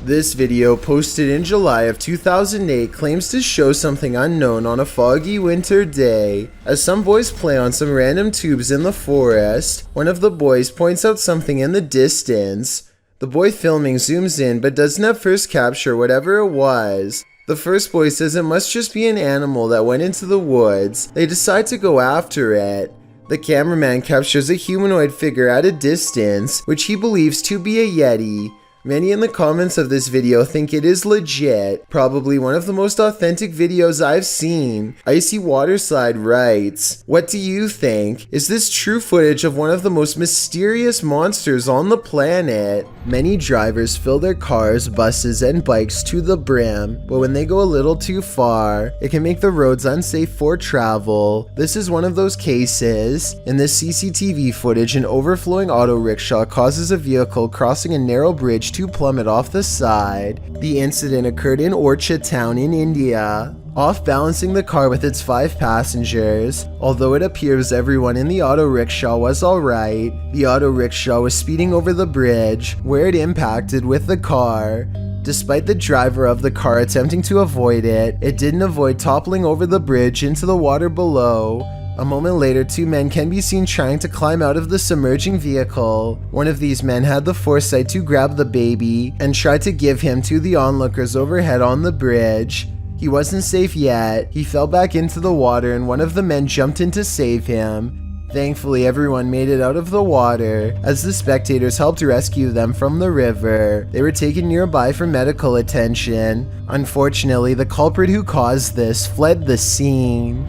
This video, posted in July of 2008, claims to show something unknown on a foggy winter day. As some boys play on some random tubes in the forest, one of the boys points out something in the distance. The boy filming zooms in but doesn't at first capture whatever it was. The first boy says it must just be an animal that went into the woods. They decide to go after it. The cameraman captures a humanoid figure at a distance, which he believes to be a yeti. Many in the comments of this video think it is legit, probably one of the most authentic videos I've seen. Icy Waterslide writes, "What do you think? Is this true footage of one of the most mysterious monsters on the planet?" Many drivers fill their cars, buses, and bikes to the brim, but when they go a little too far, it can make the roads unsafe for travel. This is one of those cases. In this CCTV footage, an overflowing auto rickshaw causes a vehicle crossing a narrow bridge to plummet off the side. The incident occurred in Orchha town in India, off balancing the car with its 5 passengers. Although it appears everyone in the auto rickshaw was alright, the auto rickshaw was speeding over the bridge, where it impacted with the car. Despite the driver of the car attempting to avoid it, it didn't avoid toppling over the bridge into the water below. A moment later, 2 men can be seen trying to climb out of the submerging vehicle. One of these men had the foresight to grab the baby and try to give him to the onlookers overhead on the bridge. He wasn't safe yet. He fell back into the water and one of the men jumped in to save him. Thankfully, everyone made it out of the water. As the spectators helped rescue them from the river, they were taken nearby for medical attention. Unfortunately, the culprit who caused this fled the scene.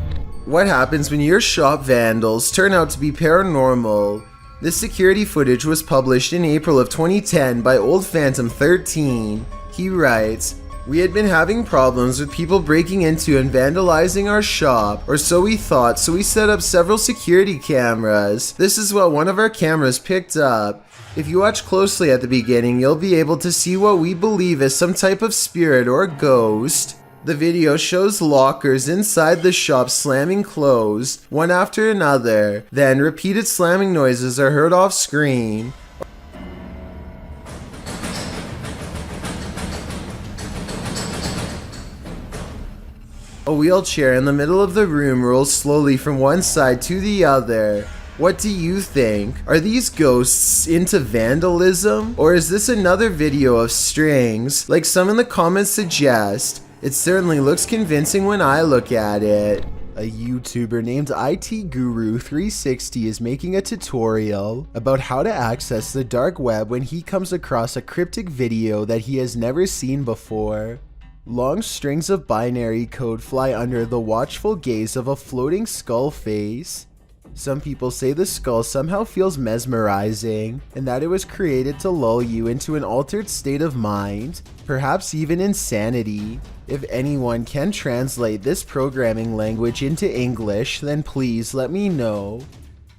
What happens when your shop vandals turn out to be paranormal? This security footage was published in April of 2010 by Old Phantom 13. He writes, "We had been having problems with people breaking into and vandalizing our shop, or so we thought, so we set up several security cameras. This is what one of our cameras picked up. If you watch closely at the beginning, you'll be able to see what we believe is some type of spirit or ghost." The video shows lockers inside the shop slamming closed, one after another. Then repeated slamming noises are heard off screen. A wheelchair in the middle of the room rolls slowly from one side to the other. What do you think? Are these ghosts into vandalism? Or is this another video of strings, like some in the comments suggest? It certainly looks convincing when I look at it. A YouTuber named IT Guru 360 is making a tutorial about how to access the dark web when he comes across a cryptic video that he has never seen before. Long strings of binary code fly under the watchful gaze of a floating skull face. Some people say the skull somehow feels mesmerizing, and that it was created to lull you into an altered state of mind, perhaps even insanity. If anyone can translate this programming language into English, then please let me know.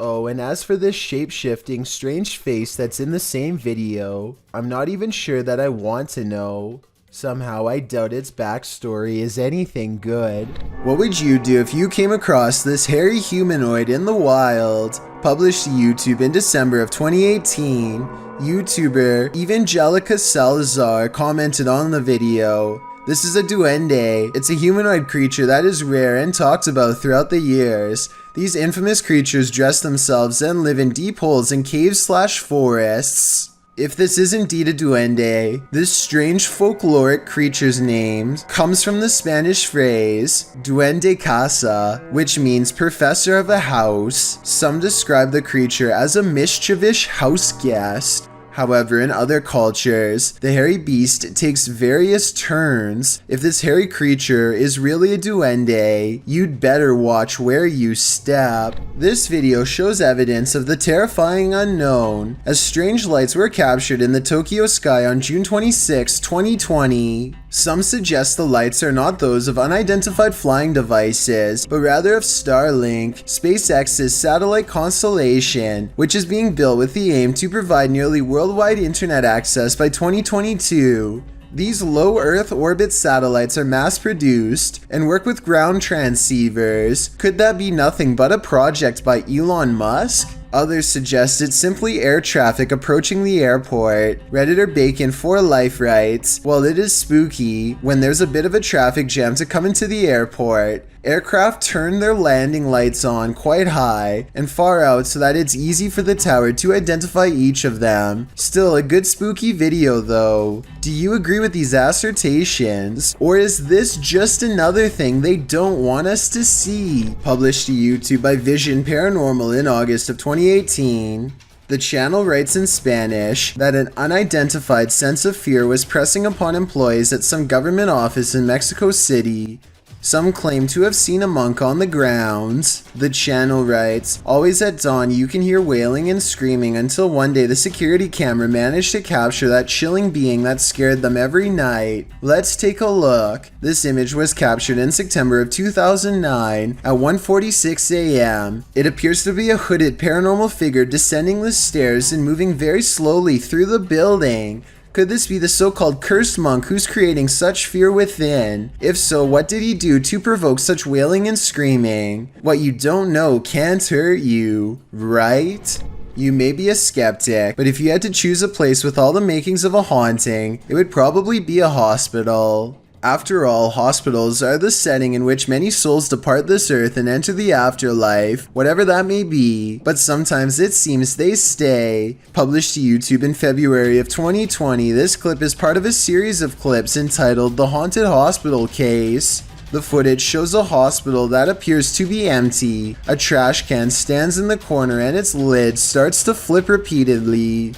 Oh, and as for this shape-shifting, strange face that's in the same video, I'm not even sure that I want to know. Somehow I doubt its backstory is anything good. What would you do if you came across this hairy humanoid in the wild? Published to YouTube in December of 2018, YouTuber Evangelica Salazar commented on the video. "This is a duende. It's a humanoid creature that is rare and talked about throughout the years. These infamous creatures dress themselves and live in deep holes in caves/forests. If this is indeed a duende, this strange folkloric creature's name comes from the Spanish phrase duende casa, which means professor of a house. Some describe the creature as a mischievous house guest. However, in other cultures, the hairy beast takes various turns. If this hairy creature is really a duende, you'd better watch where you step." This video shows evidence of the terrifying unknown, as strange lights were captured in the Tokyo sky on June 26, 2020. Some suggest the lights are not those of unidentified flying devices, but rather of Starlink, SpaceX's satellite constellation, which is being built with the aim to provide nearly worldwide internet access by 2022. These low Earth orbit satellites are mass-produced and work with ground transceivers. Could that be nothing but a project by Elon Musk? Others suggest it's simply air traffic approaching the airport. Redditor Bacon for Life writes, "Well, it is spooky when there's a bit of a traffic jam to come into the airport. Aircraft turn their landing lights on quite high and far out so that it's easy for the tower to identify each of them. Still a good spooky video though. Do you agree with these assertions? Or is this just another thing they don't want us to see?" Published to YouTube by Vision Paranormal in August of 2018. The channel writes in Spanish that an unidentified sense of fear was pressing upon employees at some government office in Mexico City. Some claim to have seen a monk on the grounds. The channel writes, "Always at dawn you can hear wailing and screaming until one day the security camera managed to capture that chilling being that scared them every night. Let's take a look." This image was captured in September of 2009 at 1:46 a.m. It appears to be a hooded paranormal figure descending the stairs and moving very slowly through the building. Could this be the so-called cursed monk who's creating such fear within? If so, what did he do to provoke such wailing and screaming? What you don't know can't hurt you, right? You may be a skeptic, but if you had to choose a place with all the makings of a haunting, it would probably be a hospital. After all, hospitals are the setting in which many souls depart this earth and enter the afterlife, whatever that may be, but sometimes it seems they stay. Published to YouTube in February of 2020, this clip is part of a series of clips entitled The Haunted Hospital Case. The footage shows a hospital that appears to be empty. A trash can stands in the corner and its lid starts to flip repeatedly.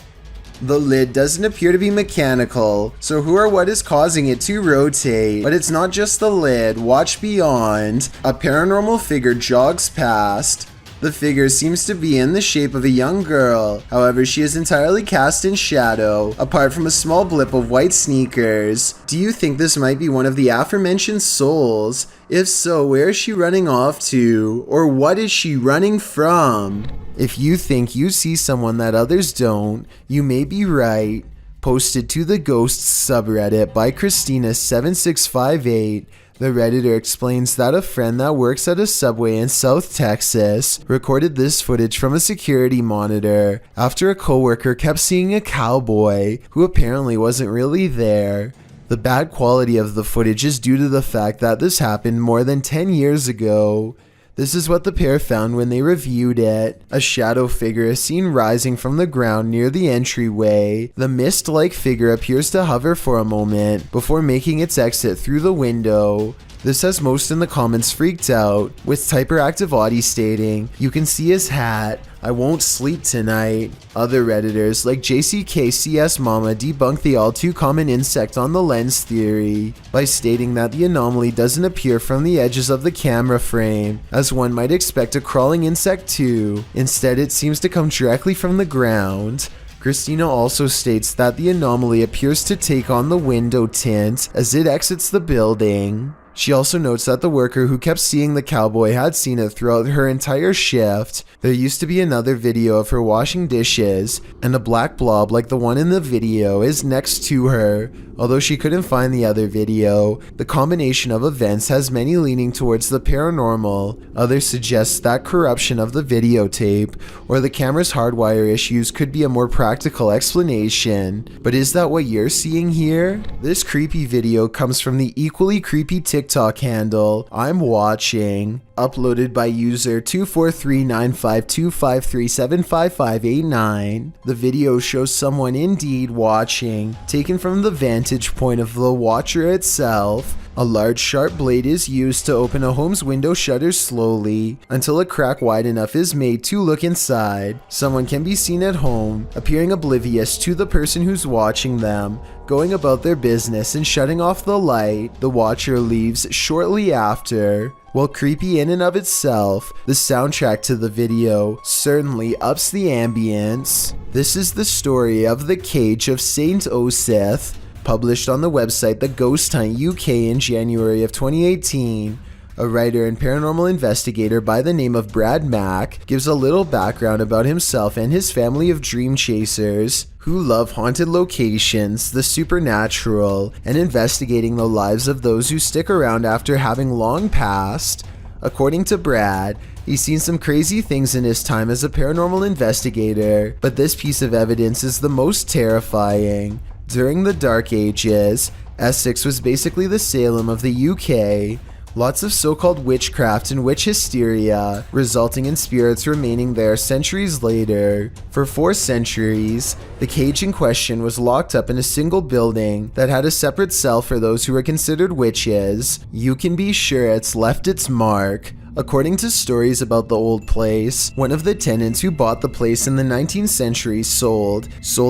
The lid doesn't appear to be mechanical, so who or what is causing it to rotate? But it's not just the lid. Watch beyond. A paranormal figure jogs past. The figure seems to be in the shape of a young girl, however she is entirely cast in shadow, apart from a small blip of white sneakers. Do you think this might be one of the aforementioned souls? If so, where is she running off to? Or what is she running from? If you think you see someone that others don't, you may be right. Posted to the Ghosts subreddit by Christina7658, the Redditor explains that a friend that works at a Subway in South Texas recorded this footage from a security monitor after a coworker kept seeing a cowboy who apparently wasn't really there. The bad quality of the footage is due to the fact that this happened more than 10 years ago. This is what the pair found when they reviewed it. A shadow figure is seen rising from the ground near the entryway. The mist-like figure appears to hover for a moment before making its exit through the window. This has most in the comments freaked out, with Typeractive Audie stating, "You can see his hat. I won't sleep tonight." Other Redditors like JCKCS Mama debunk the all too common insect on the lens theory by stating that the anomaly doesn't appear from the edges of the camera frame, as one might expect a crawling insect to. Instead, it seems to come directly from the ground. Christina also states that the anomaly appears to take on the window tint as it exits the building. She also notes that the worker who kept seeing the cowboy had seen it throughout her entire shift. There used to be another video of her washing dishes, and a black blob like the one in the video is next to her. Although she couldn't find the other video, the combination of events has many leaning towards the paranormal. Others suggest that corruption of the videotape or the camera's hardwire issues could be a more practical explanation. But is that what you're seeing here? This creepy video comes from the equally creepy TikTok handle I'm Watching, uploaded by user 2439525375589. The video shows someone indeed watching, taken from the vantage point of the watcher itself. A large sharp blade is used to open a home's window shutters slowly until a crack wide enough is made to look inside. Someone can be seen at home, appearing oblivious to the person who's watching them, going about their business and shutting off the light. The watcher leaves shortly after. While creepy in and of itself, the soundtrack to the video certainly ups the ambience. This is the story of the Cage of Saint Osith, published on the website The Ghost Hunt UK in January of 2018. A writer and paranormal investigator by the name of Brad Mack gives a little background about himself and his family of dream chasers who love haunted locations, the supernatural, and investigating the lives of those who stick around after having long passed. According to Brad, he's seen some crazy things in his time as a paranormal investigator, but this piece of evidence is the most terrifying. During the Dark Ages, Essex was basically the Salem of the UK. Lots of so-called witchcraft and witch hysteria, resulting in spirits remaining there centuries later. For 4 centuries, the cage in question was locked up in a single building that had a separate cell for those who were considered witches. You can be sure it's left its mark. According to stories about the old place, one of the tenants who bought the place in the 19th century sold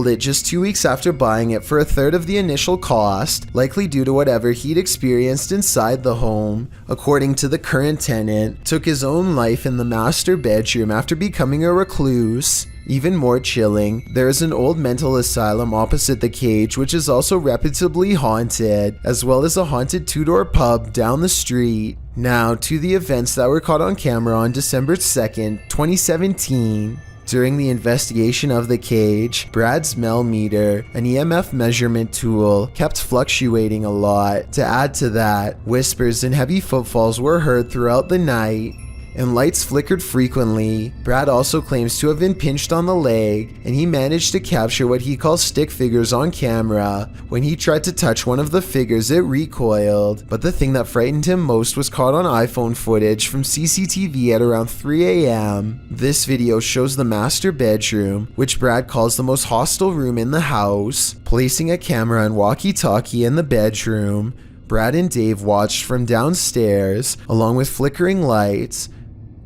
it just 2 weeks after buying it for a third of the initial cost, likely due to whatever he'd experienced inside the home. According to the current tenant, took his own life in the master bedroom after becoming a recluse. Even more chilling, there is an old mental asylum opposite the cage which is also reputably haunted, as well as a haunted 2-door pub down the street. Now to the events that were caught on camera on December 2nd, 2017. During the investigation of the cage, Brad's Mel meter, an EMF measurement tool, kept fluctuating a lot. To add to that, whispers and heavy footfalls were heard throughout the night, and lights flickered frequently. Brad also claims to have been pinched on the leg, and he managed to capture what he calls stick figures on camera. When he tried to touch one of the figures, it recoiled. But the thing that frightened him most was caught on iPhone footage from CCTV at around 3 a.m. This video shows the master bedroom, which Brad calls the most hostile room in the house. Placing a camera and walkie-talkie in the bedroom, Brad and Dave watched from downstairs, along with flickering lights.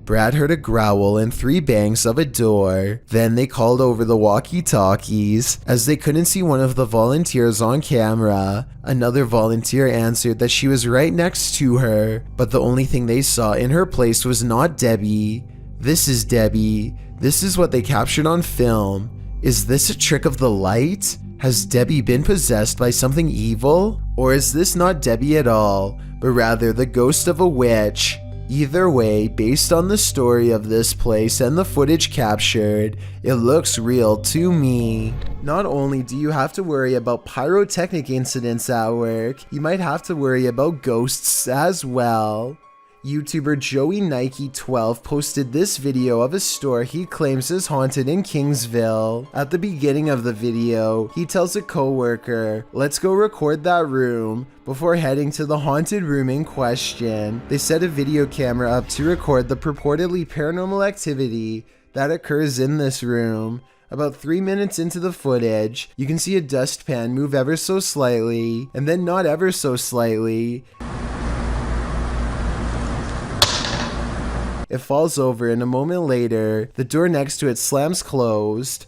Brad heard a growl and 3 bangs of a door. Then they called over the walkie-talkies. As they couldn't see one of the volunteers on camera, another volunteer answered that she was right next to her, but the only thing they saw in her place was not Debbie. This is Debbie. This is what they captured on film. Is this a trick of the light? Has Debbie been possessed by something evil? Or is this not Debbie at all, but rather the ghost of a witch? Either way, based on the story of this place and the footage captured, it looks real to me. Not only do you have to worry about pyrotechnic incidents at work, you might have to worry about ghosts as well. YouTuber Joey Nike 12 posted this video of a store he claims is haunted in Kingsville. At the beginning of the video, he tells a coworker, "Let's go record that room," before heading to the haunted room in question. They set a video camera up to record the purportedly paranormal activity that occurs in this room. About 3 minutes into the footage, you can see a dustpan move ever so slightly, and then not ever so slightly. It falls over, and a moment later, the door next to it slams closed.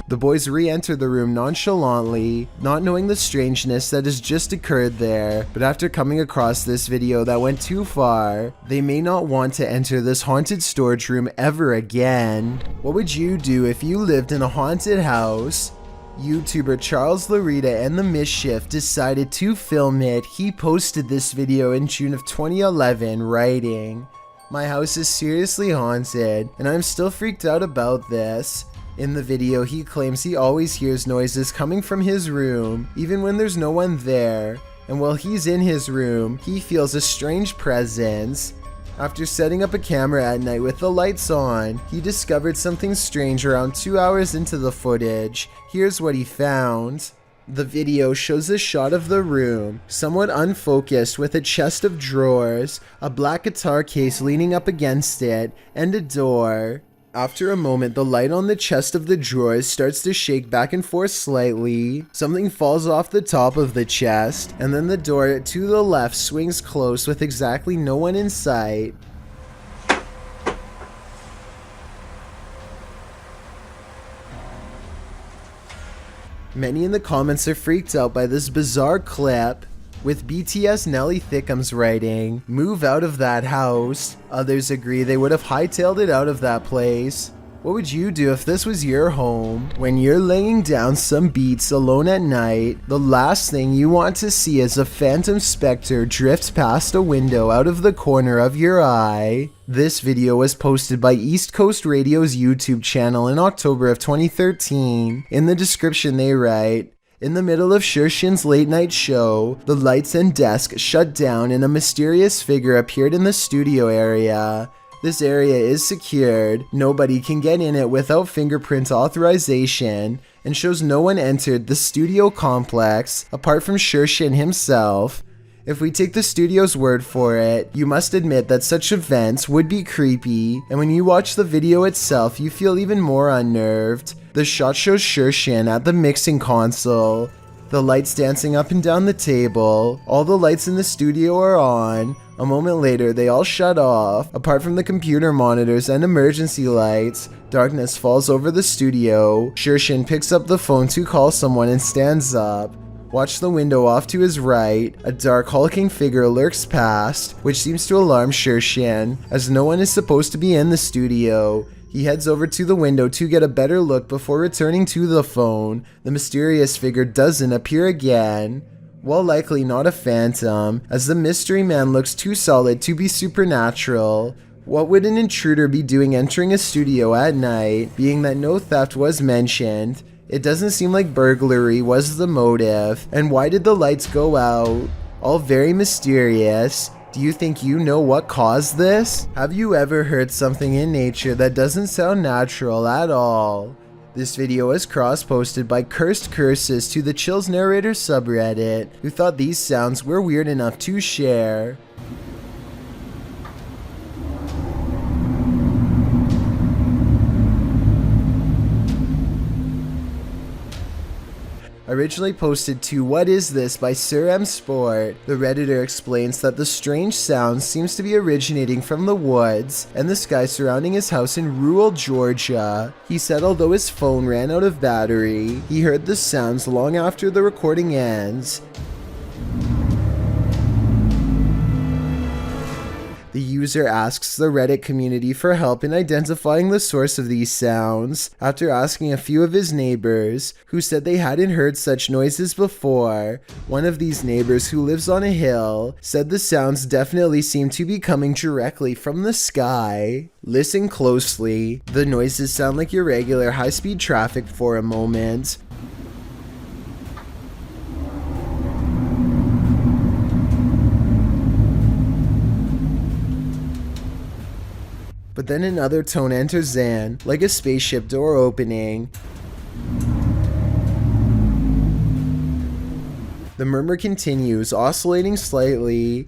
The boys re-enter the room nonchalantly, not knowing the strangeness that has just occurred there, but after coming across this video that went too far, they may not want to enter this haunted storage room ever again. What would you do if you lived in a haunted house? YouTuber Charles Larita and the Mischief decided to film it. He posted this video in June of 2011, writing, "My house is seriously haunted, and I'm still freaked out about this." In the video, he claims he always hears noises coming from his room, even when there's no one there, and while he's in his room, he feels a strange presence. After setting up a camera at night with the lights on, he discovered something strange around 2 hours into the footage. Here's what he found. The video shows a shot of the room, somewhat unfocused, with a chest of drawers, a black guitar case leaning up against it, and a door. After a moment, the light on the chest of the drawers starts to shake back and forth slightly. Something falls off the top of the chest, and then the door to the left swings close with exactly no one in sight. Many in the comments are freaked out by this bizarre clip, with BTS Nelly Thickums writing, "Move out of that house." Others agree they would have hightailed it out of that place. What would you do if this was your home? When you're laying down some beats alone at night, the last thing you want to see is a phantom specter drift past a window out of the corner of your eye. This video was posted by East Coast Radio's YouTube channel in October of 2013. In the description they write, In the middle of Shershin's late night show, the lights and desk shut down and a mysterious figure appeared in the studio area. This area is secured, nobody can get in it without fingerprint authorization, and shows no one entered the studio complex apart from Shershin himself. If we take the studio's word for it, you must admit that such events would be creepy, and when you watch the video itself, you feel even more unnerved. The shot shows Shershin at the mixing console, the lights dancing up and down the table. All the lights in the studio are on. A moment later, they all shut off. Apart from the computer monitors and emergency lights, darkness falls over the studio. Shershin picks up the phone to call someone and stands up. Watch the window off to his right. A dark hulking figure lurks past, which seems to alarm Shershin, as no one is supposed to be in the studio. He heads over to the window to get a better look before returning to the phone. The mysterious figure doesn't appear again. While likely not a phantom, as the mystery man looks too solid to be supernatural. What would an intruder be doing entering a studio at night, being that no theft was mentioned? It doesn't seem like burglary was the motive, and why did the lights go out? All very mysterious. Do you think you know what caused this? Have you ever heard something in nature that doesn't sound natural at all? This video was cross-posted by Cursed Curses to the Chills Narrator subreddit, who thought these sounds were weird enough to share. Originally posted to What Is This by Sir M Sport, the redditor explains that the strange sound seems to be originating from the woods and the sky surrounding his house in rural Georgia. He said although his phone ran out of battery, he heard the sounds long after the recording ends. The user asks the Reddit community for help in identifying the source of these sounds, after asking a few of his neighbors, who said they hadn't heard such noises before. One of these neighbors, who lives on a hill, said the sounds definitely seem to be coming directly from the sky. Listen closely. The noises sound like irregular high-speed traffic for a moment. But then another tone enters in, like a spaceship door opening. The murmur continues, oscillating slightly.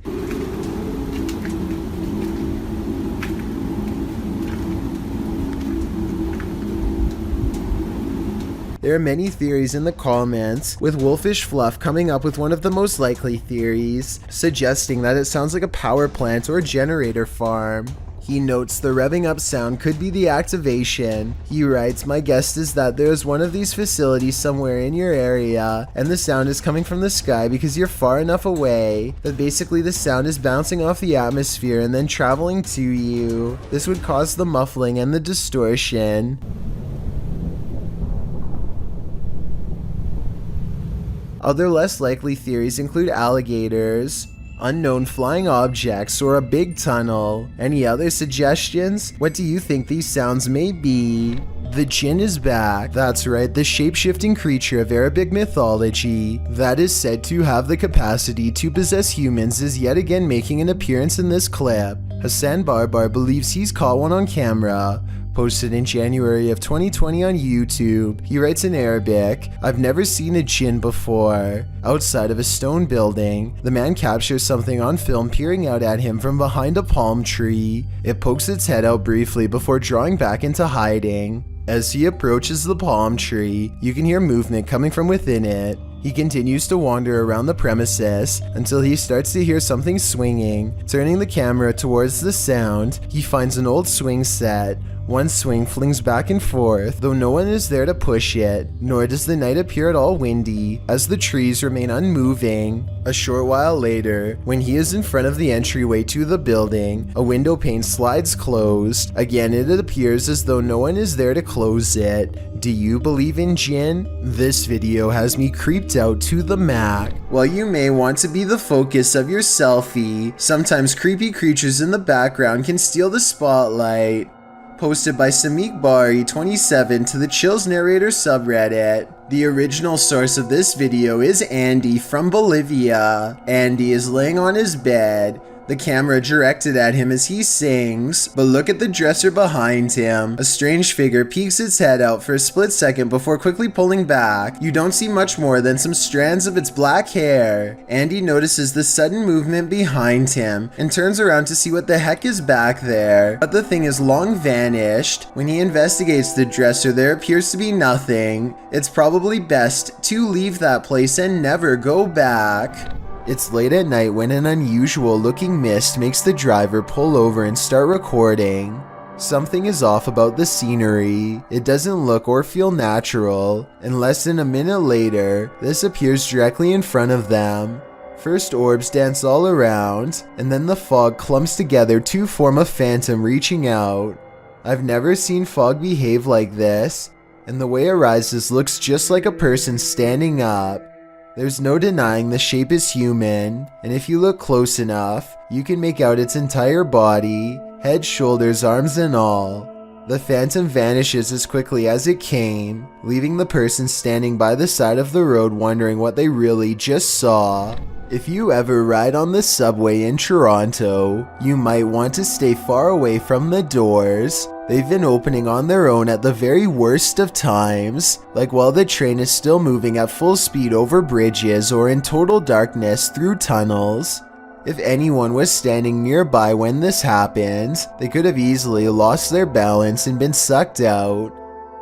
There are many theories in the comments, with Wolfish Fluff coming up with one of the most likely theories, suggesting that it sounds like a power plant or a generator farm. He notes the revving up sound could be the activation. He writes, "My guess is that there is one of these facilities somewhere in your area, and the sound is coming from the sky because you're far enough away that basically the sound is bouncing off the atmosphere and then traveling to you. This would cause the muffling and the distortion." Other less likely theories include alligators, unknown flying objects, or a big tunnel. Any other suggestions? What do you think these sounds may be? The Jinn is back. That's right, the shape-shifting creature of Arabic mythology that is said to have the capacity to possess humans is yet again making an appearance in this clip. Hassan Barbar believes he's caught one on camera. Posted in January of 2020 on YouTube, he writes in Arabic, "I've never seen a jinn before." Outside of a stone building, the man captures something on film peering out at him from behind a palm tree. It pokes its head out briefly before drawing back into hiding. As he approaches the palm tree, you can hear movement coming from within it. He continues to wander around the premises until he starts to hear something swinging. Turning the camera towards the sound, he finds an old swing set. One swing flings back and forth, though no one is there to push it, nor does the night appear at all windy, as the trees remain unmoving. A short while later, when he is in front of the entryway to the building, a window pane slides closed. Again, it appears as though no one is there to close it. Do you believe in jinn? This video has me creeped out to the max. While you may want to be the focus of your selfie, sometimes creepy creatures in the background can steal the spotlight. posted by Samik Bari 27 to the Chills Narrator subreddit. The original source of this video is Andy from Bolivia. Andy is laying on his bed, the camera directed at him as he sings, but look at the dresser behind him. A strange figure peeks its head out for a split second before quickly pulling back. You don't see much more than some strands of its black hair. Andy notices the sudden movement behind him and turns around to see what the heck is back there, but the thing is long vanished. When he investigates the dresser, there appears to be nothing. It's probably best to leave that place and never go back. It's late at night when an unusual looking mist makes the driver pull over and start recording. Something is off about the scenery. It doesn't look or feel natural, and less than a minute later, this appears directly in front of them. First orbs dance all around, and then the fog clumps together to form a phantom reaching out. I've never seen fog behave like this, and the way it rises looks just like a person standing up. There's no denying the shape is human, and if you look close enough, you can make out its entire body, head, shoulders, arms, and all. The phantom vanishes as quickly as it came, leaving the person standing by the side of the road wondering what they really just saw. If you ever ride on the subway in Toronto, you might want to stay far away from the doors. They've been opening on their own at the very worst of times, like while the train is still moving at full speed over bridges or in total darkness through tunnels. If anyone was standing nearby when this happened, they could have easily lost their balance and been sucked out.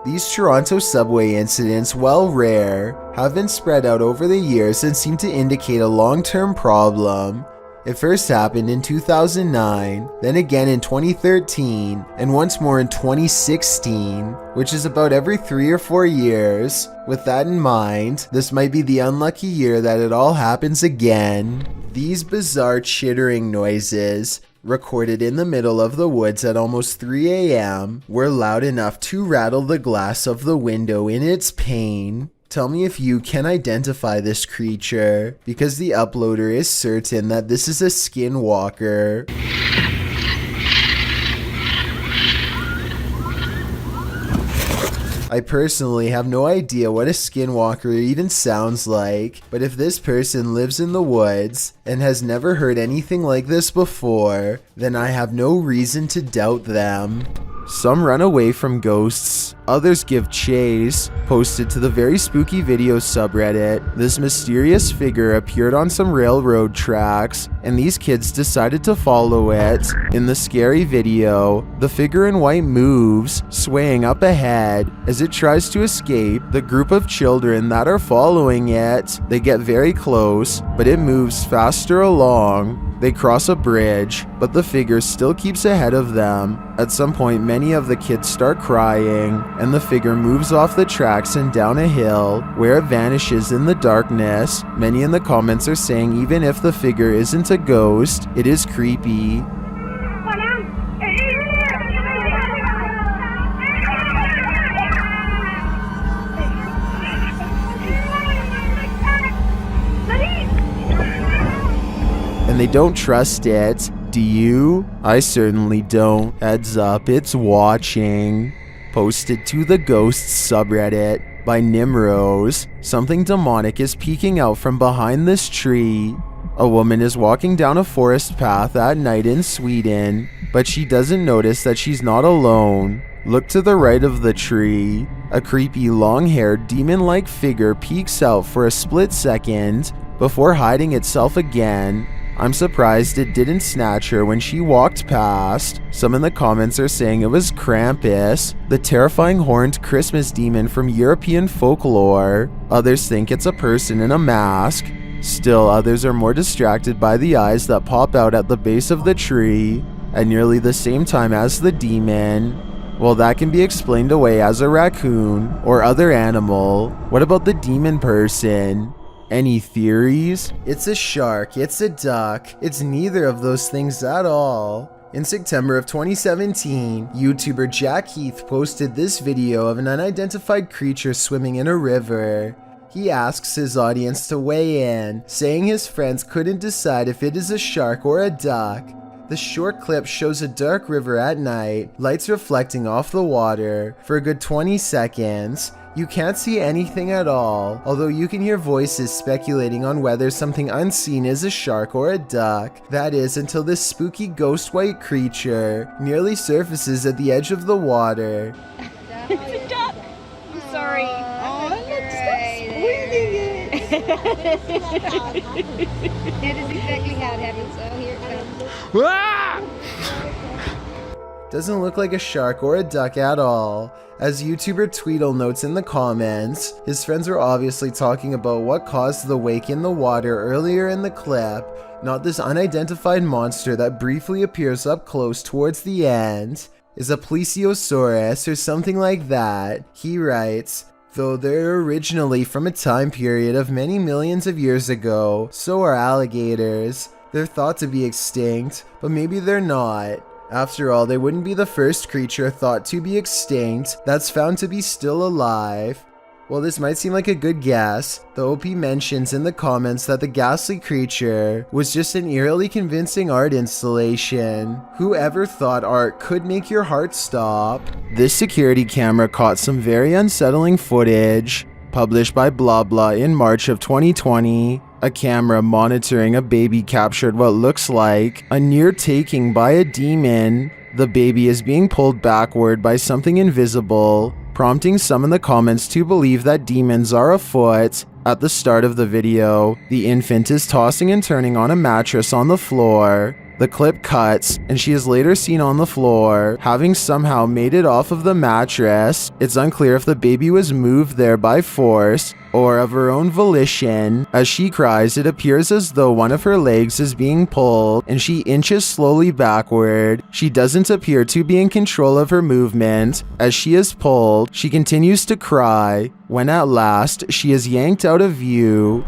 These Toronto subway incidents, while rare, have been spread out over the years and seem to indicate a long-term problem. It first happened in 2009, then again in 2013, and once more in 2016, which is about every 3 or 4 years. With that in mind, this might be the unlucky year that it all happens again. These bizarre chittering noises, recorded in the middle of the woods at almost 3 a.m., were loud enough to rattle the glass of the window in its pain. Tell me if you can identify this creature, because the uploader is certain that this is a skinwalker. I personally have no idea what a skinwalker even sounds like, but if this person lives in the woods and has never heard anything like this before, then I have no reason to doubt them. Some run away from ghosts, others give chase. Posted to the Very Spooky Videos subreddit, this mysterious figure appeared on some railroad tracks, and these kids decided to follow it. In the scary video, the figure in white moves, swaying up ahead. As it tries to escape, the group of children that are following it, they get very close, but it moves faster along. They cross a bridge, but the figure still keeps ahead of them. At some point, many of the kids start crying, and the figure moves off the tracks and down a hill, where it vanishes in the darkness. Many in the comments are saying even if the figure isn't a ghost, it is creepy. And they don't trust it. Do you? I certainly don't. Heads up, it's watching. Posted to the Ghosts subreddit by Nimrose. Something demonic is peeking out from behind this tree. A woman is walking down a forest path at night in Sweden, but she doesn't notice that she's not alone. Look to the right of the tree. A creepy long-haired demon-like figure peeks out for a split second before hiding itself again. I'm surprised it didn't snatch her when she walked past. Some in the comments are saying it was Krampus, the terrifying horned Christmas demon from European folklore. Others think it's a person in a mask. Still, others are more distracted by the eyes that pop out at the base of the tree at nearly the same time as the demon. Well, that can be explained away as a raccoon or other animal. What about the demon person? Any theories? It's a shark, it's a duck, it's neither of those things at all. In September of 2017, YouTuber Jack Heath posted this video of an unidentified creature swimming in a river. He asks his audience to weigh in, saying his friends couldn't decide if it is a shark or a duck. The short clip shows a dark river at night, lights reflecting off the water. For a good 20 seconds, you can't see anything at all, although you can hear voices speculating on whether something unseen is a shark or a duck. That is, until this spooky ghost white creature nearly surfaces at the edge of the water. It's a duck! I'm sorry. Oh, look, stop swinging it. That is exactly how it happens. So here it comes. Doesn't look like a shark or a duck at all. As YouTuber Tweedle notes in the comments, his friends were obviously talking about what caused the wake in the water earlier in the clip, not this unidentified monster that briefly appears up close towards the end. Is a plesiosaurus or something like that. He writes, though they're originally from a time period of many millions of years ago, so are alligators. They're thought to be extinct, but maybe they're not. After all, they wouldn't be the first creature thought to be extinct that's found to be still alive. While this might seem like a good guess, the OP mentions in the comments that the ghastly creature was just an eerily convincing art installation. Whoever thought art could make your heart stop? This security camera caught some very unsettling footage, published by Blah Blah in March of 2020. A camera monitoring a baby captured what looks like a near taking by a demon. The baby is being pulled backward by something invisible, prompting some in the comments to believe that demons are afoot. At the start of the video, the infant is tossing and turning on a mattress on the floor. The clip cuts, and she is later seen on the floor, having somehow made it off of the mattress. It's unclear if the baby was moved there by force or of her own volition. As she cries, it appears as though one of her legs is being pulled, and she inches slowly backward. She doesn't appear to be in control of her movement. As she is pulled, she continues to cry, when at last she is yanked out of view.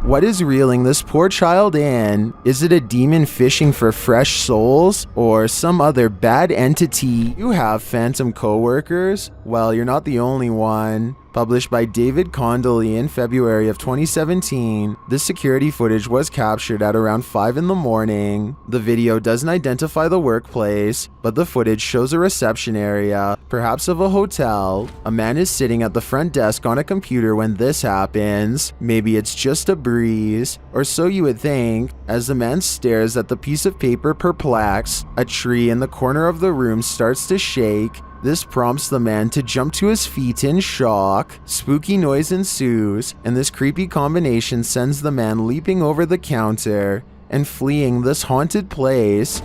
What is reeling this poor child in? Is it a demon fishing for fresh souls, or some other bad entity? You have phantom co-workers? Well, you're not the only one. Published by David Condley in February of 2017, this security footage was captured at around 5 in the morning. The video doesn't identify the workplace, but the footage shows a reception area, perhaps of a hotel. A man is sitting at the front desk on a computer when this happens. Maybe it's just a breeze, or so you would think. As the man stares at the piece of paper perplexed, a tree in the corner of the room starts to shake. This prompts the man to jump to his feet in shock. Spooky noise ensues, and this creepy combination sends the man leaping over the counter and fleeing this haunted place.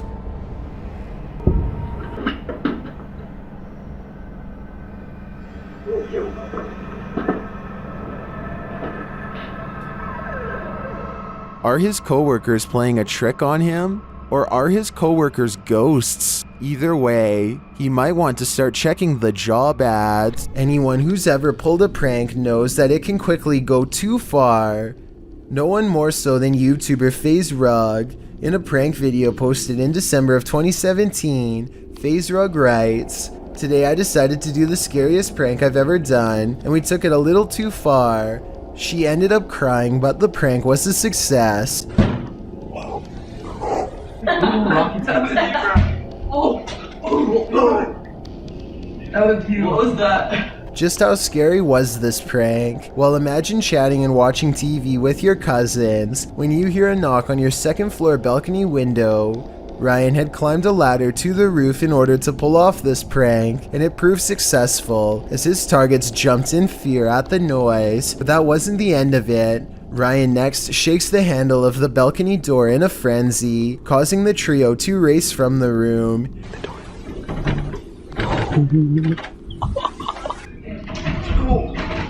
Are his coworkers playing a trick on him? Or are his coworkers ghosts? Either way, he might want to start checking the job ads. Anyone who's ever pulled a prank knows that it can quickly go too far. No one more so than YouTuber FaZe Rug. In a prank video posted in December of 2017, FaZe Rug writes, "Today I decided to do the scariest prank I've ever done, and we took it a little too far. She ended up crying, but the prank was a success." That was you. What was that? Just how scary was this prank? Well, imagine chatting and watching TV with your cousins when you hear a knock on your second floor balcony window. Ryan had climbed a ladder to the roof in order to pull off this prank, and it proved successful as his targets jumped in fear at the noise. But that wasn't the end of it. Ryan next shakes the handle of the balcony door in a frenzy, causing the trio to race from the room.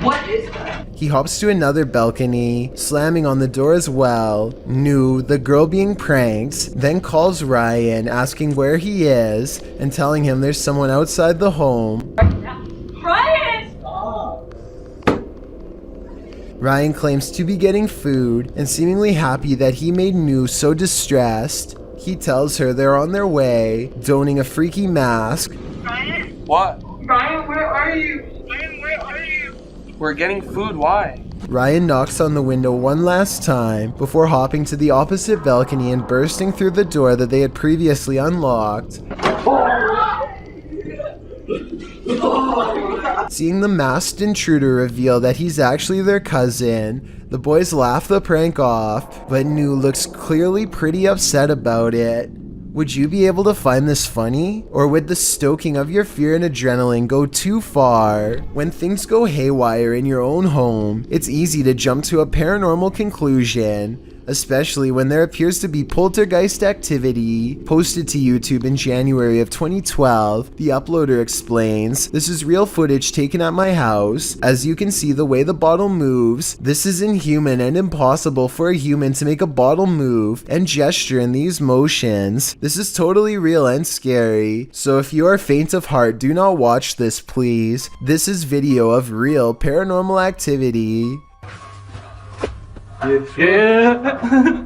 What is that? He hops to another balcony, slamming on the door as well. Nu, the girl being pranked, then calls Ryan, asking where he is, and telling him there's someone outside the home. Ryan! Ryan claims to be getting food, and seemingly happy that he made Nu so distressed. He tells her they're on their way, donning a freaky mask. Ryan? What? Ryan, where are you? Ryan, where are you? We're getting food, why? Ryan knocks on the window one last time before hopping to the opposite balcony and bursting through the door that they had previously unlocked. Seeing the masked intruder reveal that he's actually their cousin, the boys laugh the prank off, but Nu looks clearly pretty upset about it. Would you be able to find this funny? Or would the stoking of your fear and adrenaline go too far? When things go haywire in your own home, it's easy to jump to a paranormal conclusion, especially when there appears to be poltergeist activity. Posted to YouTube in January of 2012, the uploader explains, "This is real footage taken at my house. As you can see the way the bottle moves, this is inhuman and impossible for a human to make a bottle move and gesture in these motions. This is totally real and scary. So if you are faint of heart, do not watch this, please. This is video of real paranormal activity." Yeah.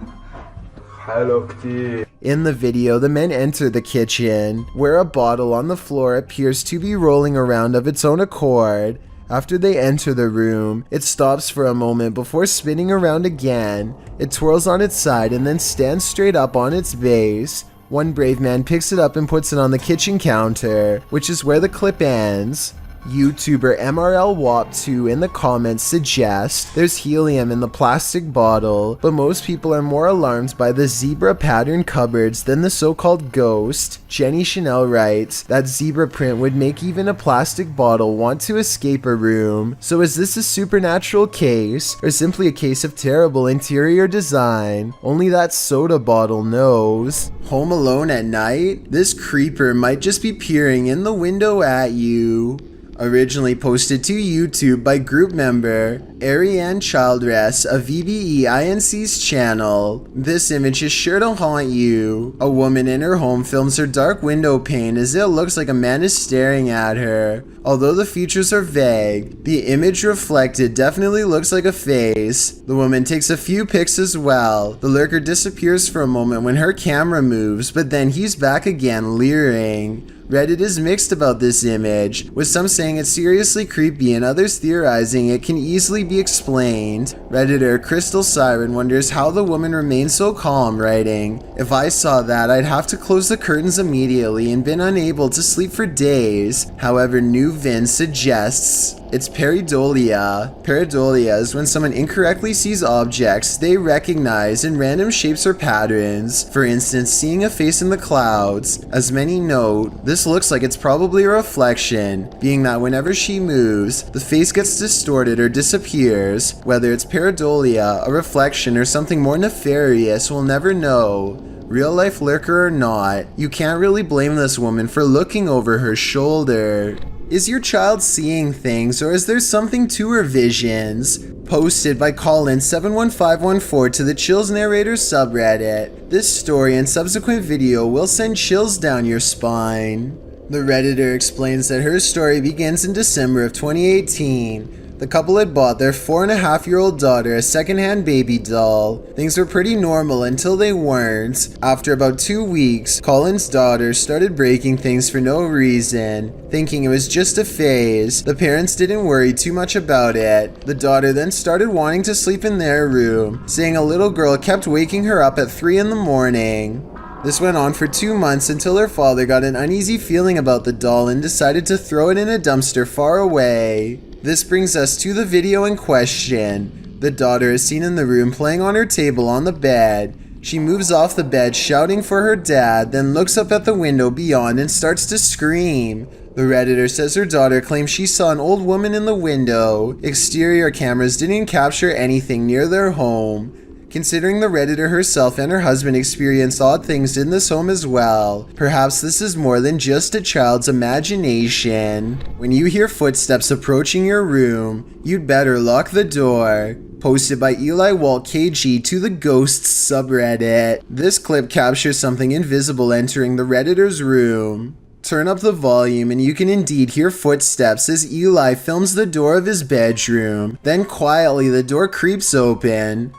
In the video, the men enter the kitchen, where a bottle on the floor appears to be rolling around of its own accord. After they enter the room, it stops for a moment before spinning around again. It twirls on its side and then stands straight up on its base. One brave man picks it up and puts it on the kitchen counter, which is where the clip ends. YouTuber MRLWAP2 in the comments suggests there's helium in the plastic bottle, but most people are more alarmed by the zebra pattern cupboards than the so-called ghost. Jenny Chanel writes that zebra print would make even a plastic bottle want to escape a room. So is this a supernatural case, or simply a case of terrible interior design? Only that soda bottle knows. Home alone at night? This creeper might just be peering in the window at you. Originally posted to YouTube by group member Ariane Childress of VBEINC's channel. This image is sure to haunt you. A woman in her home films her dark window pane as it looks like a man is staring at her. Although the features are vague, the image reflected definitely looks like a face. The woman takes a few pics as well. The lurker disappears for a moment when her camera moves, but then he's back again, leering. Reddit is mixed about this image, with some saying it's seriously creepy and others theorizing it can easily be explained. Redditor Crystal Siren wonders how the woman remains so calm, writing, "If I saw that, I'd have to close the curtains immediately and been unable to sleep for days." However, New Vin suggests it's pareidolia. Pareidolia is when someone incorrectly sees objects they recognize in random shapes or patterns. For instance, seeing a face in the clouds. As many note, this looks like it's probably a reflection, being that whenever she moves, the face gets distorted or disappears. Whether it's pareidolia, a reflection, or something more nefarious, we'll never know. Real life lurker or not, you can't really blame this woman for looking over her shoulder. Is your child seeing things, or is there something to her visions? Posted by Colin71514 to the Chills Narrator subreddit. This story and subsequent video will send chills down your spine. The Redditor explains that her story begins in December of 2018. The couple had bought their 4.5-year-old daughter a secondhand baby doll. Things were pretty normal until they weren't. After about 2 weeks, Colin's daughter started breaking things for no reason. Thinking it was just a phase, the parents didn't worry too much about it. The daughter then started wanting to sleep in their room, saying a little girl kept waking her up at 3 in the morning. This went on for 2 months until her father got an uneasy feeling about the doll and decided to throw it in a dumpster far away. This brings us to the video in question. The daughter is seen in the room playing on her table on the bed. She moves off the bed shouting for her dad, then looks up at the window beyond and starts to scream. The Redditor says her daughter claims she saw an old woman in the window. Exterior cameras didn't capture anything near their home. Considering the Redditor herself and her husband experienced odd things in this home as well, perhaps this is more than just a child's imagination. When you hear footsteps approaching your room, you'd better lock the door. Posted by Eli Walt KG to the Ghosts subreddit. This clip captures something invisible entering the Redditor's room. Turn up the volume and you can indeed hear footsteps as Eli films the door of his bedroom. Then quietly the door creeps open.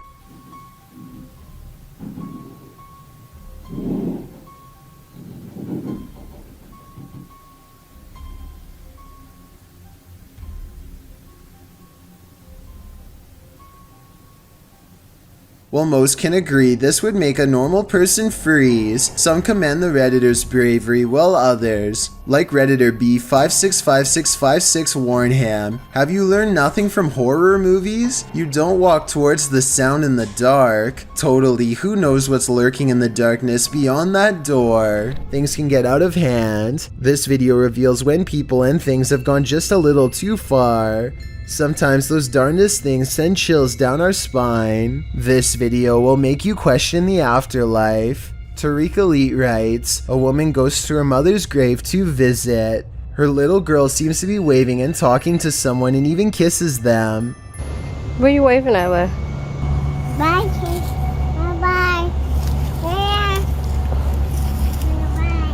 While most can agree this would make a normal person freeze, some commend the Redditor's bravery, while others, like Redditor B565656 Warnham, have you learned nothing from horror movies? You don't walk towards the sound in the dark. Totally, who knows what's lurking in the darkness beyond that door? Things can get out of hand. This video reveals when people and things have gone just a little too far. Sometimes those darndest things send chills down our spine. This video will make you question the afterlife. Tariq Elite writes, a woman goes to her mother's grave to visit. Her little girl seems to be waving and talking to someone and even kisses them. What are you waving at, Leah? Bye, kids. Bye-bye. Yeah. Bye-bye.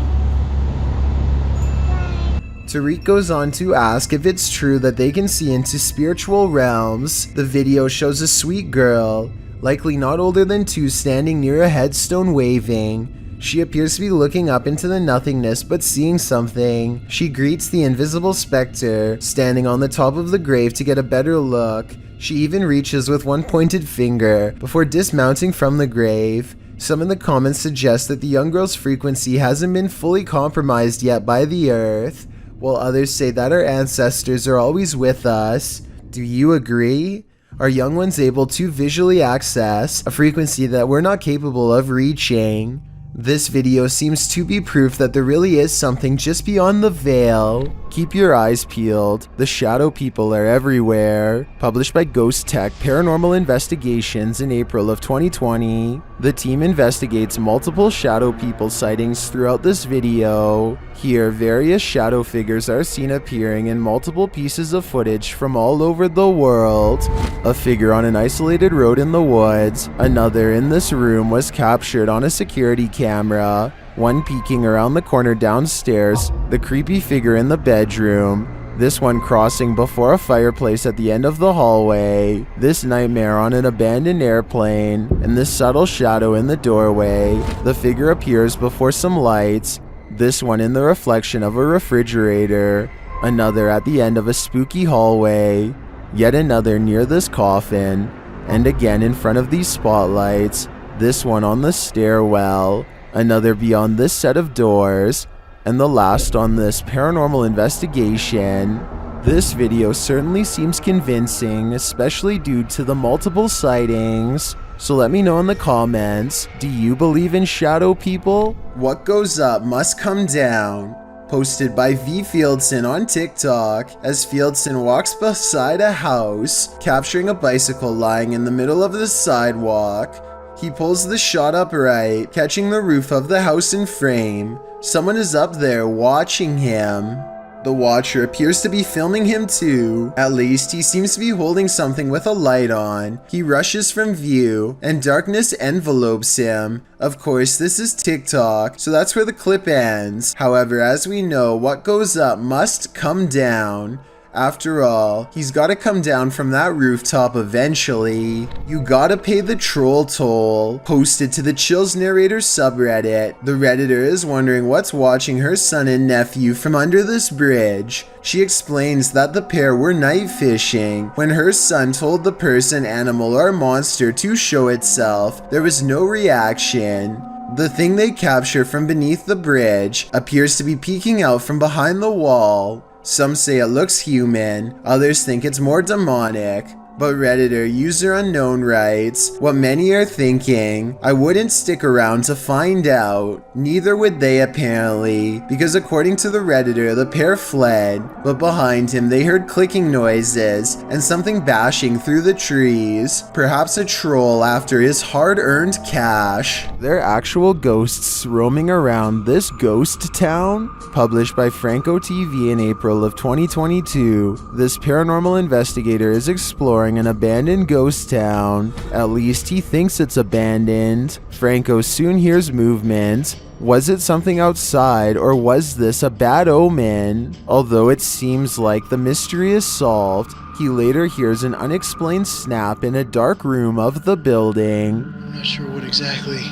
Tariq goes on to ask if it's true that they can see into spiritual realms. The video shows a sweet girl, likely not older than 2, standing near a headstone waving. She appears to be looking up into the nothingness but seeing something. She greets the invisible specter, standing on the top of the grave to get a better look. She even reaches with one pointed finger before dismounting from the grave. Some in the comments suggest that the young girl's frequency hasn't been fully compromised yet by the earth, while others say that our ancestors are always with us. Do you agree? Are young ones able to visually access a frequency that we're not capable of reaching? This video seems to be proof that there really is something just beyond the veil. Keep your eyes peeled. The shadow people are everywhere. Published by Ghost Tech Paranormal Investigations in April of 2020. The team investigates multiple shadow people sightings throughout this video. Here, various shadow figures are seen appearing in multiple pieces of footage from all over the world. A figure on an isolated road in the woods. Another in this room was captured on a security camera. One peeking around the corner downstairs, the creepy figure in the bedroom, this one crossing before a fireplace at the end of the hallway, this nightmare on an abandoned airplane, and this subtle shadow in the doorway. The figure appears before some lights, this one in the reflection of a refrigerator, another at the end of a spooky hallway, yet another near this coffin, and again in front of these spotlights, this one on the stairwell, another beyond this set of doors, and the last on this paranormal investigation. This video certainly seems convincing, especially due to the multiple sightings. So let me know in the comments, do you believe in shadow people? What goes up must come down. Posted by V Fieldson on TikTok, as Fieldson walks beside a house, capturing a bicycle lying in the middle of the sidewalk. He pulls the shot upright, catching the roof of the house in frame. Someone is up there watching him. The watcher appears to be filming him too. At least he seems to be holding something with a light on. He rushes from view, and darkness envelopes him. Of course, this is TikTok, so that's where the clip ends. However, as we know, what goes up must come down. After all, he's gotta come down from that rooftop eventually. You gotta pay the troll toll. Posted to the Chills Narrator subreddit, the Redditor is wondering what's watching her son and nephew from under this bridge. She explains that the pair were night fishing. When her son told the person, animal, or monster to show itself, there was no reaction. The thing they capture from beneath the bridge appears to be peeking out from behind the wall. Some say it looks human, others think it's more demonic. But Redditor user unknown writes, what many are thinking, I wouldn't stick around to find out. Neither would they apparently, because according to the Redditor, the pair fled, but behind him they heard clicking noises and something bashing through the trees. Perhaps a troll after his hard-earned cash. They're actual ghosts roaming around this ghost town? Published by Franco TV in April of 2022, this paranormal investigator is exploring an abandoned ghost town. At least he thinks it's abandoned. Franco soon hears movement. Was it something outside, or was this a bad omen? Although it seems like the mystery is solved, he later hears an unexplained snap in a dark room of the building. I'm not sure what exactly